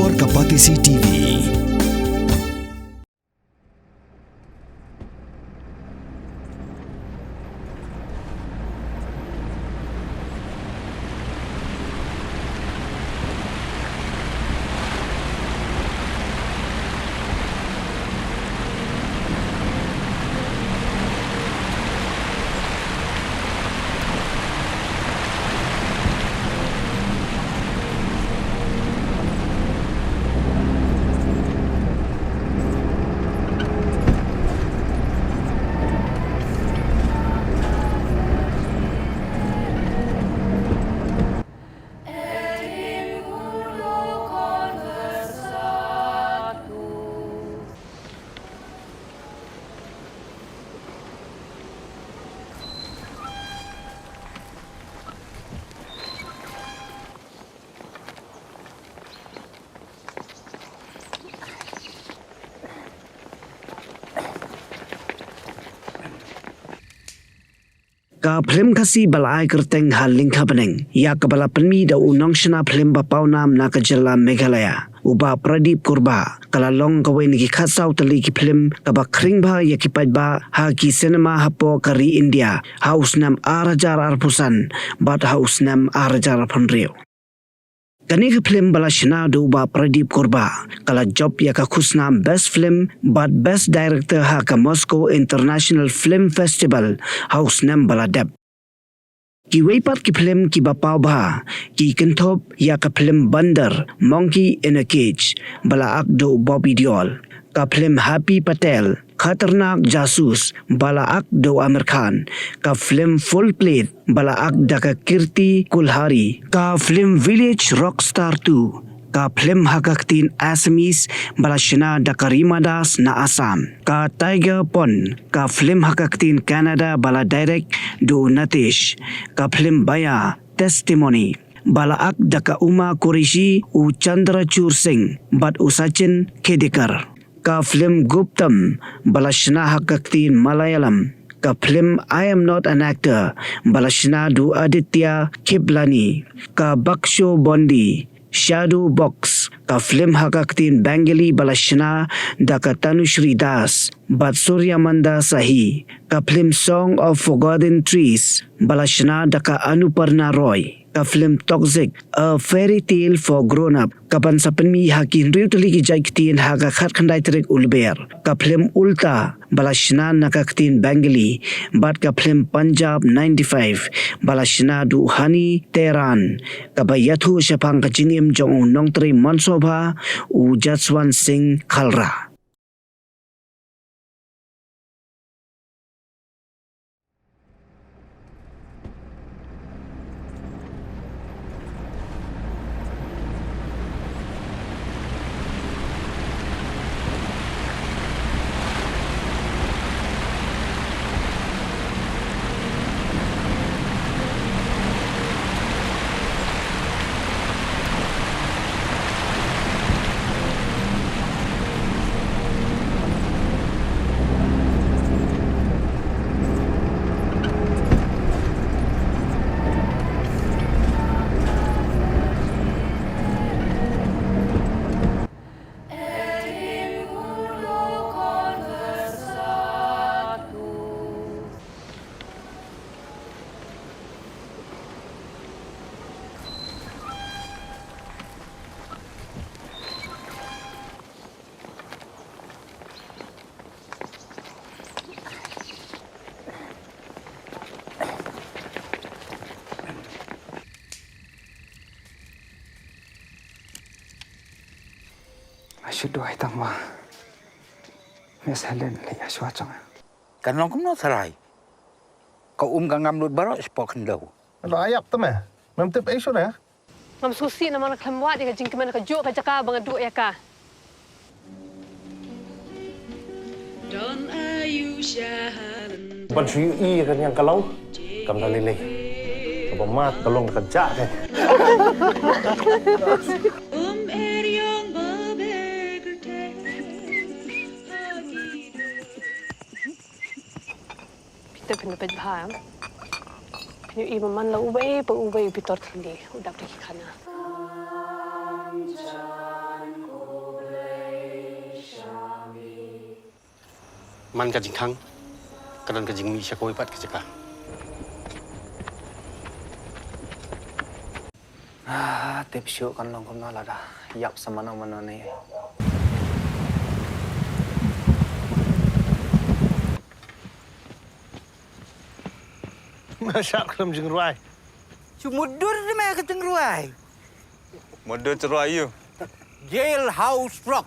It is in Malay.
Warga Patisi TV. Ka Phlim Khasi balai kerteng hal Lyngkha Bneng ya kepala penmi da unang shana Phlim bapau nam na kajala Meghalaya uba Pradip Kurba kala long kawai ni khasau tali ki Phlim kaba kring ba ya ki ba ha ki cinema hapo kari India haus nam arajar arpusan bat haus nam arajar panrio Kani ke Phlim bala shana do ba Pradip Kurba kala job ya ka khusnam best film but best director ha ka Moscow International Film Festival house nam bala deb ki weipat ki Phlim ki ba Pawbha ki kentop ya ka Phlim Bandar Monkey in a Cage bala ak do Bobby Diol ka Phlim Happy Patel Khatarnak Jasus bala ak do Amir Khan ka Phlim Full Plate bala ak daka Kirti Kulhari ka Phlim Village Rockstar 2 ka Phlim Hakaktin Assamese bala shina daka Rimadas na Assam ka Tiger Pond ka Phlim Hakaktin Canada bala direct do Natish ka Phlim Baya Testimony bala ak daka Uma Qureshi u Chandrachur Singh bat u Sachin Khedekar ka Phlim Guptam balashna hakaktin Malayalam ka Phlim I Am Not an Actor balashna du Aditya Kiblani ka Baksho Bondi Shadow Box ka Phlim hakaktin Bengali balashna daka Tanushri Das bat Suryamanda Sahi ka Phlim Song of Forgotten Trees balashna daka Anuparna Roy ka Phlim Toxic A Fairy Tale for Grown Up kapan sa penmi hakin riutali ki jaiktin haga khat khandai trek ulber ka Phlim Ulta balashna nakaktin Bengali bat ka Phlim Punjab 95 balashna du Hani Tehran ka bayathu shapang ka jingim jong nongtri Mansobha u Jaswant Singh Khalra should do I tang wa Miss Helen le aswa chang kan long kum no sarai ka ka ngam lut baro spoken lo lo ayak tu meh mem tep ai sura ngam susi na mana khamwa de jing kemen ka jo ka jaka bang du ya ka Don ayu shahalan ban sui i kan yang kalau kam dali le ka mat kalong ka ja ke eryong babegerte Peter pinapad bha pinu iba man la ubay pa ubay pitor thindi udap ki khana มันกันจริงครั้งกระดันกันจริงมีชะโกยปัดกิจการ tiếp xúc con lòng không nói là đã dọc sao mà nó này Masa kelam jeng ruai. Cuma dur di mana keteng ruai. Modal cerai you. Jailhouse rock.